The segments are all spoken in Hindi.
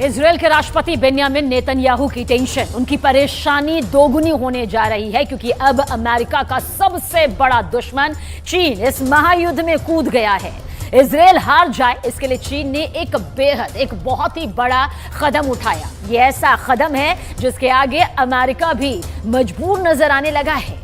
इजरायल के राष्ट्रपति बेन्यामिन नेतन्याहू की टेंशन, उनकी परेशानी दोगुनी होने जा रही है क्योंकि अब अमेरिका का सबसे बड़ा दुश्मन चीन इस महायुद्ध में कूद गया है। इजरायल हार जाए इसके लिए चीन ने एक बहुत ही बड़ा कदम उठाया। ये ऐसा कदम है जिसके आगे अमेरिका भी मजबूर नजर आने लगा है।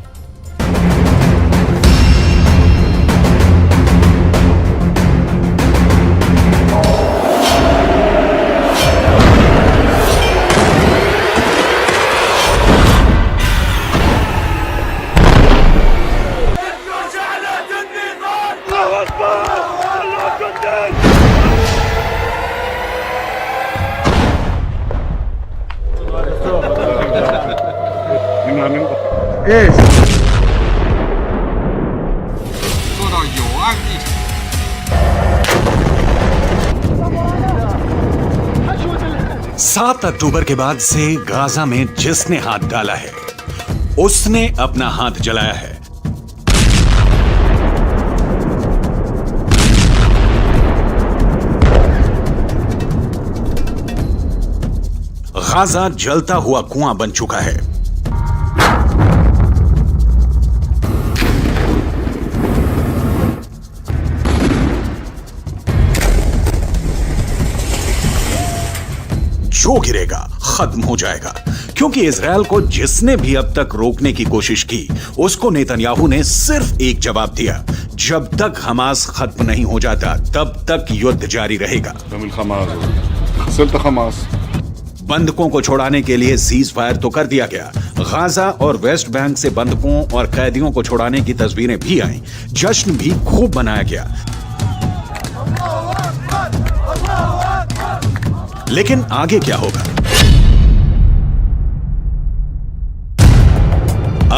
सात अक्टूबर के बाद से गाजा में जिसने हाथ डाला है उसने अपना हाथ जलाया है। गाजा जलता हुआ कुआं बन चुका है। जो गिरेगा खत्म हो जाएगा, क्योंकि इजरायल को जिसने भी अब तक रोकने की कोशिश की उसको नेतन्याहू ने सिर्फ एक जवाब दिया, जब तक हमास खत्म नहीं हो जाता तब तक युद्ध जारी रहेगा। बंधकों को छोड़ाने के लिए सीज फायर तो कर दिया गया। गाजा और वेस्ट बैंक से बंधकों और कैदियों को छोड़ाने की तस्वीरें भी आईं। जश्न भी खूब मनाया गया। लेकिन आगे क्या होगा?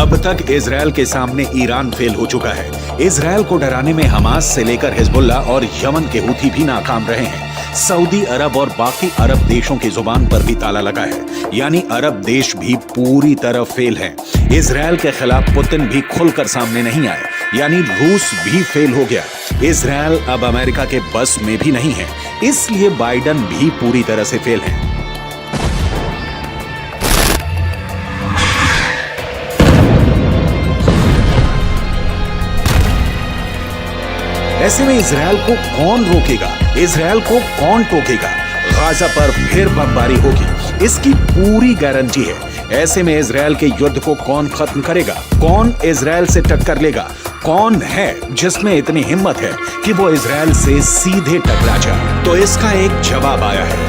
अब तक इजरायल के सामने ईरान फेल हो चुका है। इजरायल को डराने में हमास से लेकर हिजबुल्ला और यमन के हूथी भी नाकाम रहे हैं। सऊदी अरब और बाकी अरब देशों की जुबान पर भी ताला लगा है, यानी अरब देश भी पूरी तरह फेल हैं। इजरायल के खिलाफ पुतिन भी खुलकर सामने नहीं आए, यानी रूस भी फेल हो गया। इजरायल अब अमेरिका के बस में भी नहीं है, इसलिए बाइडन भी पूरी तरह से फेल हैं। ऐसे में इजरायल को कौन रोकेगा? इजरायल को कौन टोकेगा? गाजा पर फिर बमबारी होगी, इसकी पूरी गारंटी है। ऐसे में इजरायल के युद्ध को कौन खत्म करेगा? कौन इजरायल से टक्कर लेगा? कौन है जिसमें इतनी हिम्मत है कि वो इजरायल से सीधे टकरा जाए? तो इसका एक जवाब आया है।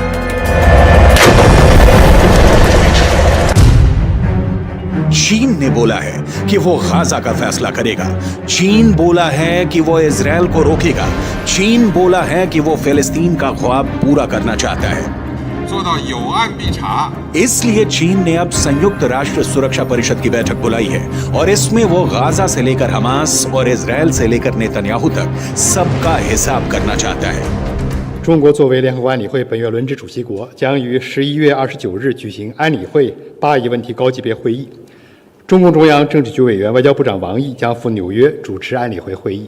चीन ने बोला है कि वो गाजा का फैसला करेगा। चीन बोला है कि वो इजरायल को रोकेगा। चीन बोला है कि वो फिलिस्तीन का ख्वाब पूरा करना चाहता है। इसलिए चीन ने अब संयुक्त राष्ट्र सुरक्षा परिषद की बैठक बुलाई है और इसमें वो गाजा से लेकर हमास और इजरायल से लेकर नेतन्याहू तक सबका हिसाब करना चाहता है। 中国作为联合国安理会本月轮值主席国，将于11月29日举行安理会巴以问题高级别会议。中共中央政治局委员、外交部长王毅将赴纽约主持安理会会议。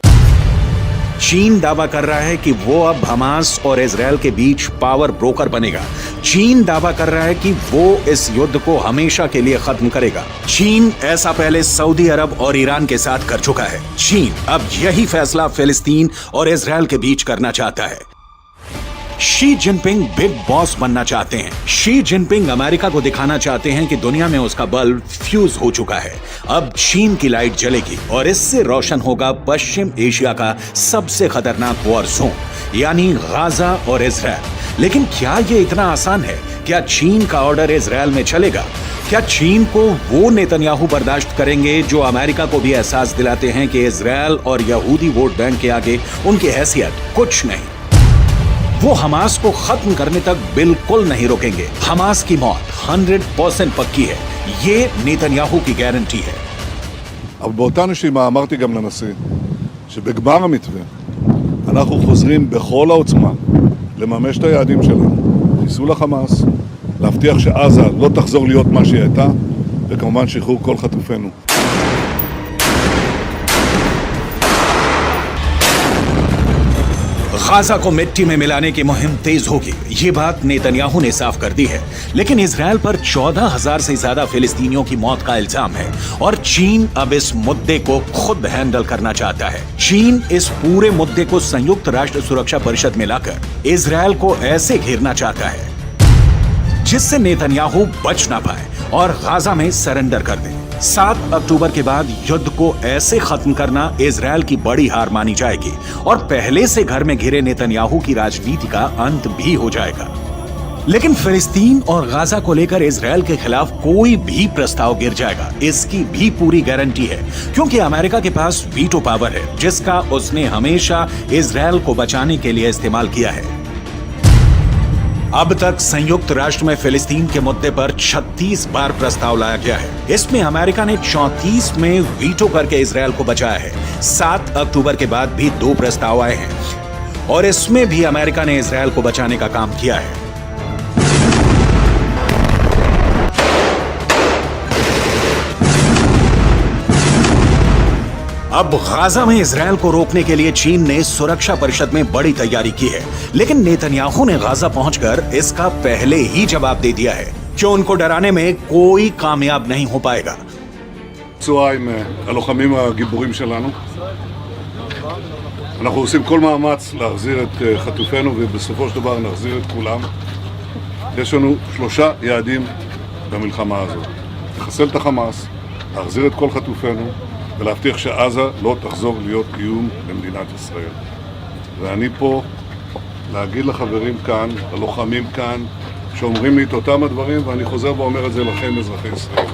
चीन दावा कर रहा है कि वो अब हमास और इजरायल के बीच पावर ब्रोकर बनेगा। चीन दावा कर रहा है कि वो इस युद्ध को हमेशा के लिए खत्म करेगा। चीन ऐसा पहले सऊदी अरब और ईरान के साथ कर चुका है। चीन अब यही फैसला फिलिस्तीन और इजरायल के बीच करना चाहता है। शी जिनपिंग बिग बॉस बनना चाहते हैं। शी जिनपिंग अमेरिका को दिखाना चाहते हैं कि दुनिया में उसका बल्ब फ्यूज हो चुका है। अब चीन की लाइट जलेगी और इससे रोशन होगा पश्चिम एशिया का सबसे खतरनाक वॉर जोन, यानी गाजा और इजरायल। लेकिन क्या ये इतना आसान है? क्या चीन का ऑर्डर इजरायल में चलेगा? क्या चीन को वो नेतन्याहू बर्दाश्त करेंगे जो अमेरिका को भी एहसास दिलाते हैं कि इजरायल और यहूदी वोट बैंक के आगे उनकी हैसियत कुछ नहीं? वो हमास को खत्म करने तक बिल्कुल नहीं रोकेंगे। हमास की मौत 100% पक्की है, ये नेतन्याहू की गारंटी है। אבל באותה נשימה אמרתי גם לנשיא שבגמר המתווה אנחנו חוזרים בכל העוצמה לממש את היעדים שלנו, חיסול החמאס, להבטיח שעזה לא תחזור להיות מה שהיא הייתה, וכמובן שחרור כל חטופינו. गाजा को मिट्टी में मिलाने की मुहिम तेज होगी, ये बात नेतन्याहू ने साफ कर दी है। लेकिन इजरायल पर 14,000 से ज्यादा फिलिस्तीनियों की मौत का इल्जाम है और चीन अब इस मुद्दे को खुद हैंडल करना चाहता है। चीन इस पूरे मुद्दे को संयुक्त राष्ट्र सुरक्षा परिषद में लाकर इजरायल को ऐसे घेरना चाहता है जिससे नेतन्याहू बच ना पाए और गाजा में सरेंडर कर दे। 7 अक्टूबर के बाद युद्ध को ऐसे खत्म करना इजरायल की बड़ी हार मानी जाएगी और पहले से घर में घिरे नेतन्याहू की राजनीति का अंत भी हो जाएगा। लेकिन फिलिस्तीन और गाजा को लेकर इजरायल के खिलाफ कोई भी प्रस्ताव गिर जाएगा, इसकी भी पूरी गारंटी है, क्योंकि अमेरिका के पास वीटो पावर है जिसका उसने हमेशा इजरायल को बचाने के लिए इस्तेमाल किया है। अब तक संयुक्त राष्ट्र में फिलिस्तीन के मुद्दे पर 36 बार प्रस्ताव लाया गया है। इसमें अमेरिका ने 34 में वीटो करके इजरायल को बचाया है। 7 अक्टूबर के बाद भी 2 प्रस्ताव आए हैं और इसमें भी अमेरिका ने इजरायल को बचाने का काम किया है। अब गाजा में इजरायल को रोकने के लिए चीन ने सुरक्षा परिषद में बड़ी तैयारी की है, लेकिन नेतन्याहू ने गाजा पहुंचकर इसका पहले ही जवाब दे दिया है कि उनको डराने में कोई कामयाब नहीं हो पाएगा। צהריים הלוחמים הגיבורים שלנו. אנחנו עושים כל מאמץ להחזיר את חטופינו ובסופו של דבר נחזיר את כולם. יש לנו 3 יעדים במלחמה הזאת. לחסל את החמאס, להחזיר את כל חטופינו ולהבטיח שעזה לא תחזור להיות איום למדינת ישראל. ואני פה להגיד לחברים כאן, ללוחמים כאן, שאומרים לי את אותם הדברים, ואני חוזר ואומר את זה לכם, אזרחי ישראל.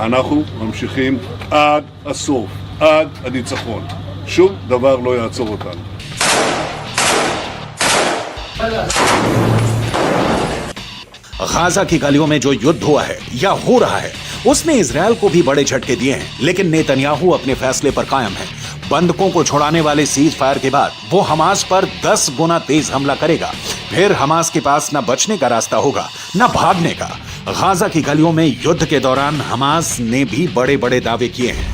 אנחנו ממשיכים עד הסוף, עד הניצחון. שום דבר לא יעצור אותנו. गाजा की गलियों में जो युद्ध हुआ है या हो रहा है उसने इजरायल को भी बड़े झटके दिए हैं, लेकिन नेतन्याहू अपने फैसले पर कायम है। बंधकों को छुड़ाने वाले सीज फायर के बाद वो हमास पर 10 गुना तेज हमला करेगा। फिर हमास के पास न बचने का रास्ता होगा न भागने का। गाजा की गलियों में युद्ध के दौरान हमास ने भी बड़े बड़े दावे किए हैं।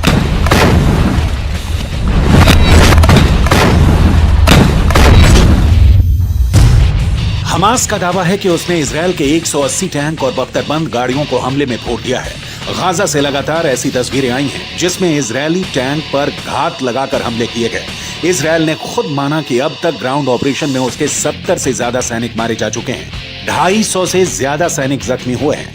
हमास का दावा है कि उसने इजरायल के 180 टैंक और बख्तरबंद गाड़ियों को हमले में फोड़ दिया है। गाजा से लगातार ऐसी तस्वीरें आई हैं जिसमें इजरायली टैंक पर घात लगाकर हमले किए गए। इजरायल ने खुद माना कि अब तक ग्राउंड ऑपरेशन में उसके 70 से ज्यादा सैनिक मारे जा चुके हैं, 250 से ज्यादा सैनिक जख्मी हुए हैं।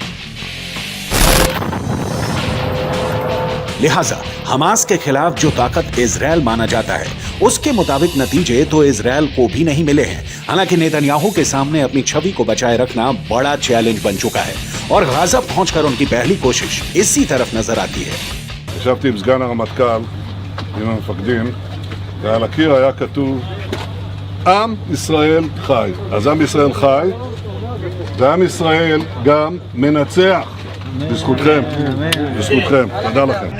लिहाजा हमास के खिलाफ जो ताकत इजरायल माना जाता है उसके मुताबिक नतीजे तो इजरायल को भी नहीं मिले हैं। हालांकि नेतन्याहू के सामने अपनी छवि को बचाए रखना बड़ा चैलेंज बन चुका है और गाजा पहुंचकर उनकी पहली कोशिश इसी तरफ नजर आती है। ישבתי עם סגן הרמטכ"ל, עם המפקדים, ועל הקיר היה כתוב עם ישראל חי. אז עם ישראל חי, ועם ישראל גם מנצח. בזכותכם, בזכותכם. תודה לכם.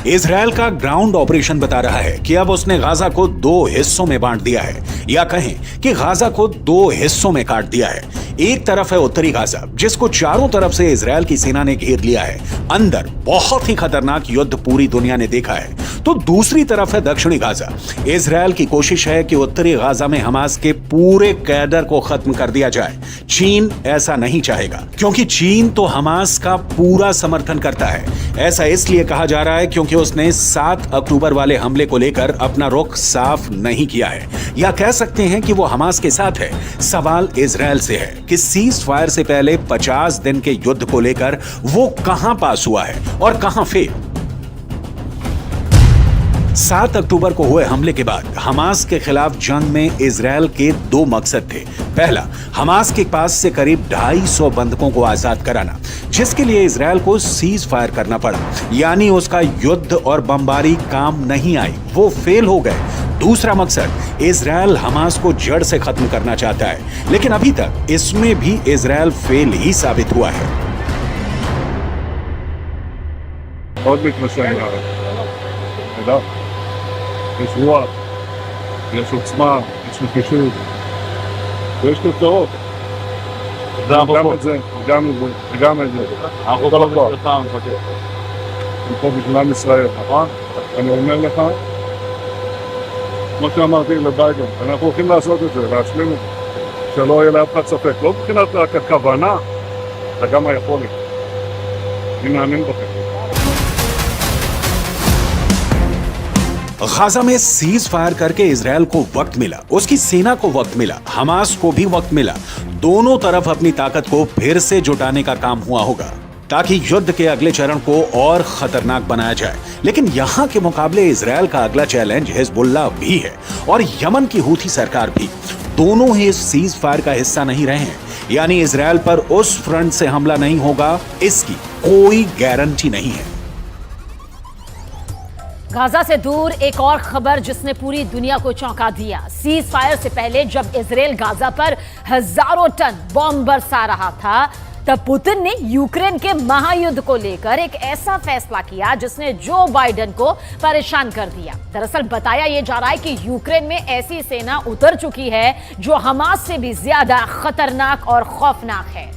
इजरायल का ग्राउंड ऑपरेशन बता रहा है कि अब उसने गाजा को 2 हिस्सों में बांट दिया है, या कहें कि गाजा को 2 हिस्सों में काट दिया है। एक तरफ है उत्तरी गाजा जिसको चारों तरफ से इजरायल की सेना ने घेर लिया है। अंदर बहुत ही खतरनाक युद्ध पूरी दुनिया ने देखा है। तो दूसरी तरफ है दक्षिणी गाजा। इजरायल की कोशिश है कि उत्तरी गाजा में हमास के पूरे कैडर को खत्म कर दिया जाए। चीन ऐसा नहीं चाहेगा क्योंकि चीन तो हमास का पूरा समर्थन करता है। ऐसा इसलिए कहा जा रहा है क्योंकि उसने 7 अक्टूबर वाले हमले को लेकर अपना रुख साफ नहीं किया है, या कह सकते हैं कि वो हमास के साथ है। सवाल इजरायल से है कि सीज फायर से पहले 50 दिन के युद्ध को लेकर वो कहां पास हुआ है और कहां फेल। 7 अक्टूबर को हुए हमले के बाद हमास के खिलाफ जंग में इजरायल के 2 मकसद थे। पहला, हमास के पास से करीब 250 बंधकों को आजाद कराना, जिसके लिए इजरायल को सीज फायर करना पड़ा, यानी उसका युद्ध और बमबारी काम नहीं आई, वो फेल हो गए। दूसरा मकसद, इजरायल हमास को जड़ से खत्म करना चाहता है, लेकिन अभी तक इसमें भी इजरायल फेल ही साबित हुआ है। עוד מתמשך לארץ. תדע, יש רוח, יש עוצמה, יש נחישות, ויש תוצאות. גם את זה, גם את זה. אנחנו כל הזמן. הם פה בגלל ישראל, נכון? אני אומר לך, כמו שאמרתי לביידן, אנחנו הולכים לעשות את זה, להשלים את זה, שלא יהיה לאף אחד ספק. לא מבחינת רק הכוונה, אלא גם היכולת. אני מאמין בכם. गाजा में सीज फायर करके इजरायल को वक्त मिला, उसकी सेना को वक्त मिला, हमास को भी वक्त मिला। दोनों तरफ अपनी ताकत को फिर से जुटाने का काम हुआ होगा ताकि युद्ध के अगले चरण को और खतरनाक बनाया जाए। लेकिन यहां के मुकाबले इजरायल का अगला चैलेंज हिजबुल्लाह भी है और यमन की हूथी सरकार भी। दोनों ही इस सीज फायर का हिस्सा नहीं रहे हैं, यानी इजरायल पर उस फ्रंट से हमला नहीं होगा, इसकी कोई गारंटी नहीं है। गाजा से दूर एक और खबर जिसने पूरी दुनिया को चौंका दिया। सीज फायर से पहले जब इजरायल गाजा पर हजारों टन बॉम्ब बरसा रहा था, तब पुतिन ने यूक्रेन के महायुद्ध को लेकर एक ऐसा फैसला किया जिसने जो बाइडेन को परेशान कर दिया। दरअसल बताया यह जा रहा है कि यूक्रेन में ऐसी सेना उतर चुकी है जो हमास से भी ज्यादा खतरनाक और खौफनाक है।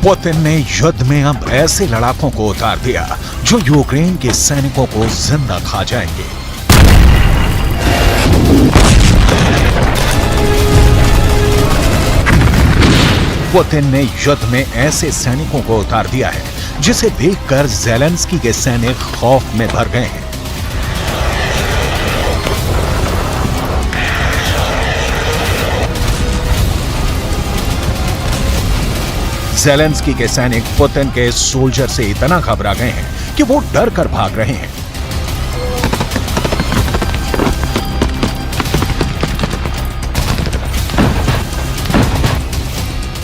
पुतिन ने युद्ध में अब ऐसे लड़ाकों को उतार दिया जो यूक्रेन के सैनिकों को जिंदा खा जाएंगे। पुतिन ने युद्ध में ऐसे सैनिकों को उतार दिया है जिसे देखकर ज़ेलेंस्की के सैनिक खौफ में भर गए हैं। ज़ेलेंस्की के सैनिक पुतिन के सोल्जर से इतना घबरा गए हैं कि वो डर कर भाग रहे हैं।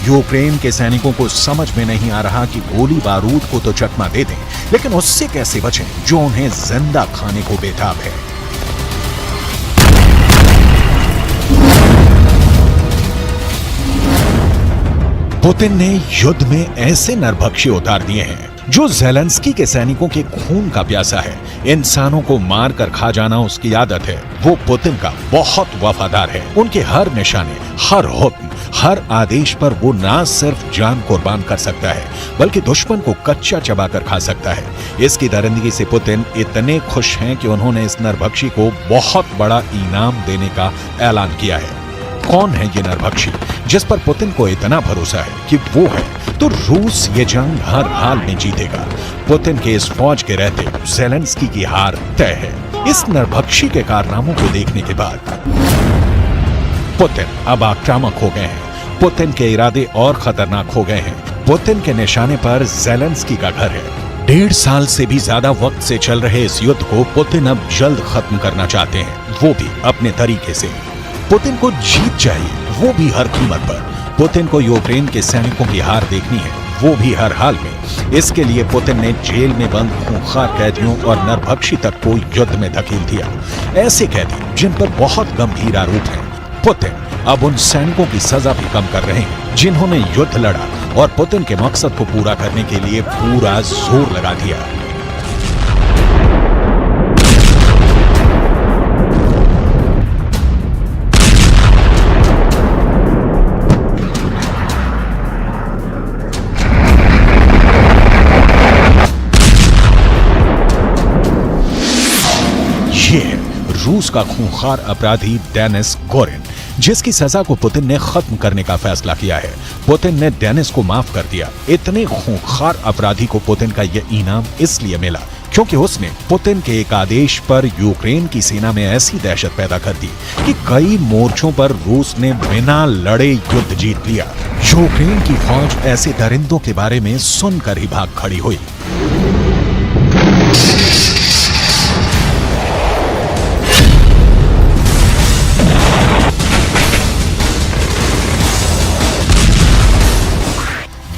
यूक्रेन के सैनिकों को समझ में नहीं आ रहा कि गोली बारूद को तो चकमा दे दें, लेकिन उससे कैसे बचें जो उन्हें जिंदा खाने को बेताब है। पुतिन ने युद्ध में ऐसे नरभक्षी उतार दिए हैं जो ज़ेलेंस्की के सैनिकों के खून का प्यासा है। इंसानों को मार कर खा जाना उसकी आदत है। वो पुतिन का बहुत वफादार है। उनके हर निशाने, हर हुक्म, हर आदेश पर वो ना सिर्फ जान कुर्बान कर सकता है बल्कि दुश्मन को कच्चा चबाकर खा सकता है। इसकी दरिंदगी से पुतिन इतने खुश हैं कि उन्होंने इस नरभक्षी को बहुत बड़ा इनाम देने का ऐलान किया है। कौन है ये नरभक्षी जिस पर पुतिन को इतना भरोसा है कि वो है तो रूस ये जंग हर हाल में जीतेगा। पुतिन के इस फौज के रहते ज़ेलेंस्की की हार तय है। इस नरभक्षी के कारनामों को देखने के बाद पुतिन अब आक्रामक हो गए हैं। पुतिन के इरादे और खतरनाक हो गए हैं। पुतिन के निशाने पर ज़ेलेंस्की का घर है। 1.5 साल से भी ज्यादा वक्त से चल रहे इस युद्ध को पुतिन अब जल्द खत्म करना चाहते हैं, वो भी अपने तरीके से। पुतिन को जीत चाहिए, वो भी हर कीमत पर। पुतिन को यूक्रेन के सैनिकों की हार देखनी है, वो भी हर हाल में। इसके लिए पुतिन ने जेल में बंद खूंखार कैदियों और नरभक्षी तक को युद्ध में धकेल दिया। ऐसे कैदी जिन पर बहुत गंभीर आरोप हैं। पुतिन अब उन सैनिकों की सजा भी कम कर रहे हैं जिन्होंने युद्ध लड़ा और पुतिन के मकसद को पूरा करने के लिए पूरा जोर लगा दिया। ये है रूस का खूंखार अपराधी डेनिस गोरिन, जिसकी सजा को पुतिन ने खत्म करने का फैसला किया है। पुतिन ने डेनिस को माफ कर दिया। इतने खूंखार अपराधी को पुतिन का यह इनाम इसलिए मिला क्योंकि उसने पुतिन के एक आदेश पर यूक्रेन की सेना में ऐसी दहशत पैदा कर दी कि कई मोर्चों पर रूस ने बिना लड़े युद्ध जीत लिया। यूक्रेन की फौज ऐसे दरिंदों के बारे में सुनकर ही भाग खड़ी हुई।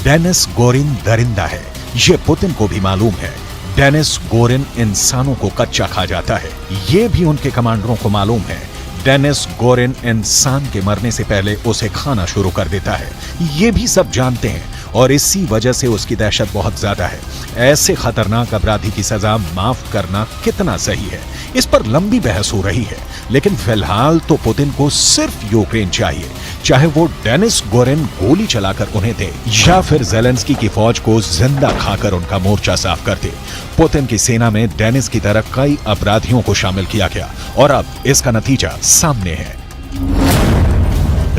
डेनिस गोरिन दरिंदा है, ये पुतिन को भी मालूम है। डेनिस गोरिन इंसानों को कच्चा खा जाता है, ये भी उनके कमांडरों को मालूम है। डेनिस गोरिन इंसान के मरने से पहले उसे खाना शुरू कर देता है। ये भी सब जानते हैं और इसी वजह से उसकी दहशत बहुत ज्यादा है। ऐसे खतरनाक अपराधी की सजा माफ करना कितना सही है, इस पर लंबी बहस हो रही है। लेकिन फिलहाल तो पुतिन को सिर्फ यूक्रेन चाहिए, चाहे वो डेनिस गोरिन गोली चलाकर उन्हें दे या फिर ज़ेलेंस्की की फौज को जिंदा खाकर उनका मोर्चा साफ कर दे। पुतिन की सेना में डेनिस की तरह कई अपराधियों को शामिल किया गया और अब इसका नतीजा सामने है।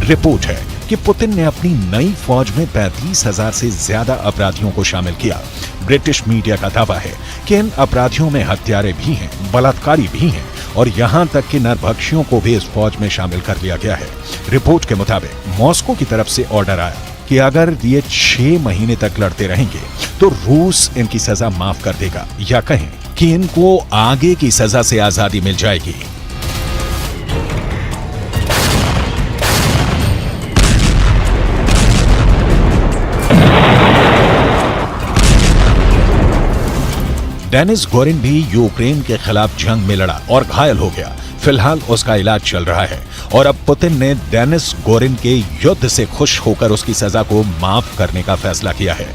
रिपोर्ट है कि पुतिन ने अपनी नई फौज में 35,000 से ज्यादा अपराधियों को शामिल किया। ब्रिटिश मीडिया का दावा है कि इन अपराधियों में हत्यारे भी हैं, बलात्कारी भी हैं और यहां तक कि नरभक्षियों को भी इस फौज में शामिल कर लिया गया है। रिपोर्ट के मुताबिक मॉस्को की तरफ से ऑर्डर आया कि अगर ये 6 महीने तक लड़ते रहेंगे तो रूस इनकी सजा माफ कर देगा, या कहें कि इनको आगे की सजा से आजादी मिल जाएगी। डेनिस गोरिन भी यूक्रेन के खिलाफ जंग में लड़ा और घायल हो गया। फिलहाल उसका इलाज चल रहा है और अब पुतिन ने डेनिस गोरिन के युद्ध से खुश होकर उसकी सजा को माफ करने का फैसला किया है।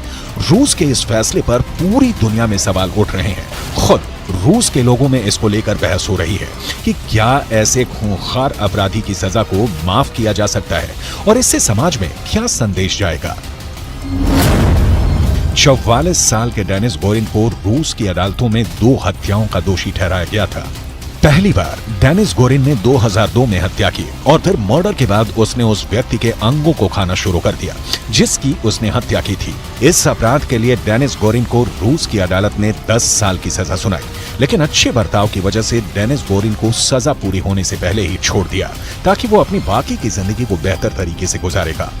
रूस के इस फैसले पर पूरी दुनिया में सवाल उठ रहे हैं। खुद रूस के लोगों में इसको लेकर बहस हो रही है कि क्या ऐसे खूंखार अपराधी की सजा को माफ किया जा सकता है और इससे समाज में क्या संदेश जाएगा। 44 साल के डेनिस गोरिन को रूस की अदालतों में 2 हत्याओं का दोषी ठहराया गया था। पहली बार डेनिस गोरिन ने 2002 में हत्या की और फिर मर्डर के बाद उसने उस व्यक्ति के अंगों को खाना शुरू कर दिया जिसकी उसने हत्या की थी। इस अपराध के लिए डेनिस गोरिन को रूस की अदालत ने 10 साल की सजा सुनाई, लेकिन अच्छे बर्ताव की वजह से डेनिस गोरिन को सजा पूरी होने से पहले ही छोड़ दिया ताकि वो अपनी बाकी की जिंदगी को बेहतर तरीके से गुजारेगा।